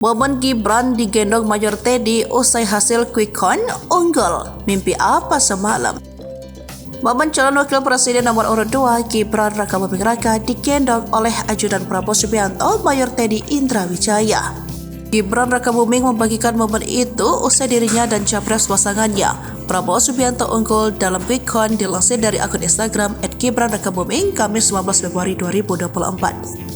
Momen Gibran digendong Mayor Teddy usai hasil quick count unggul. Mimpi apa semalam? Momen calon wakil presiden nomor urut 2 Gibran Rakabuming Raka digendong oleh ajudan Prabowo Subianto Mayor Teddy Indrawijaya. Gibran Rakabuming membagikan momen itu usai dirinya dan capres pasangannya Prabowo Subianto unggul dalam quick count dilansir dari akun Instagram @gibranrakabuming Kamis 15 Februari 2024.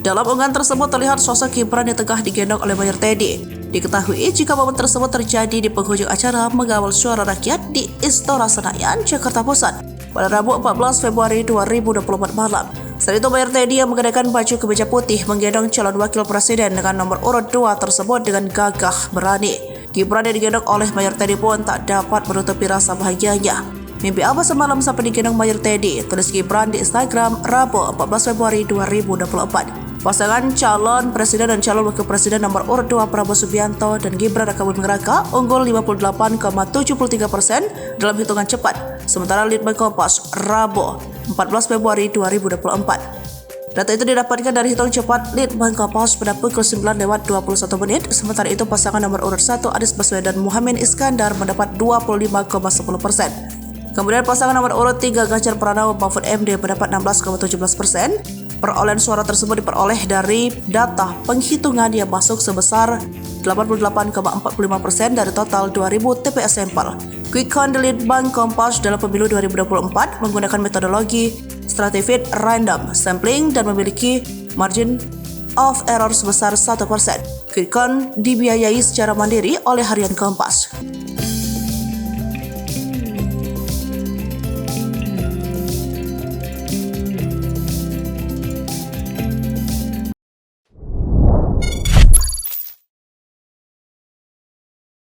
Dalam unggahan tersebut terlihat sosok Gibran yang tengah digendong oleh Mayor Teddy. Diketahui jika momen tersebut terjadi di penghujung acara mengawal suara rakyat di Istora Senayan, Jakarta Pusat pada Rabu 14 Februari 2024 malam. Saat itu Mayor Teddy yang mengenakan baju kemeja putih menggendong calon wakil presiden dengan nomor urut 2 tersebut dengan gagah berani. Gibran yang digendong oleh Mayor Teddy pun tak dapat menutupi rasa bahagianya. Mimpi apa semalam sampai digendong Mayor Teddy, tulis Gibran di Instagram Rabu 14 Februari 2024. Pasangan calon presiden dan calon wakil presiden nomor urut 2 Prabowo Subianto dan Gibran Rakabuming Raka unggul 58,73% dalam hitungan cepat. Sementara Litbang Kompas Rabu 14 Februari 2024. Data itu didapatkan dari hitung cepat Litbang Kompas pada pukul 9:21 menit. Sementara itu pasangan nomor urut 1 Anies Baswedan Muhaimin Iskandar mendapat 25,10%. Kemudian pasangan nomor urut 3 Ganjar Pranowo Mahfud MD mendapat 16,17%. Perolehan suara tersebut diperoleh dari data penghitungan yang masuk sebesar 88,45% dari total 2.000 TPS sampel. Quick count di Litbang Kompas dalam pemilu 2024 menggunakan metodologi stratified random sampling dan memiliki margin of error sebesar 1%. Quick count dibiayai secara mandiri oleh Harian Kompas.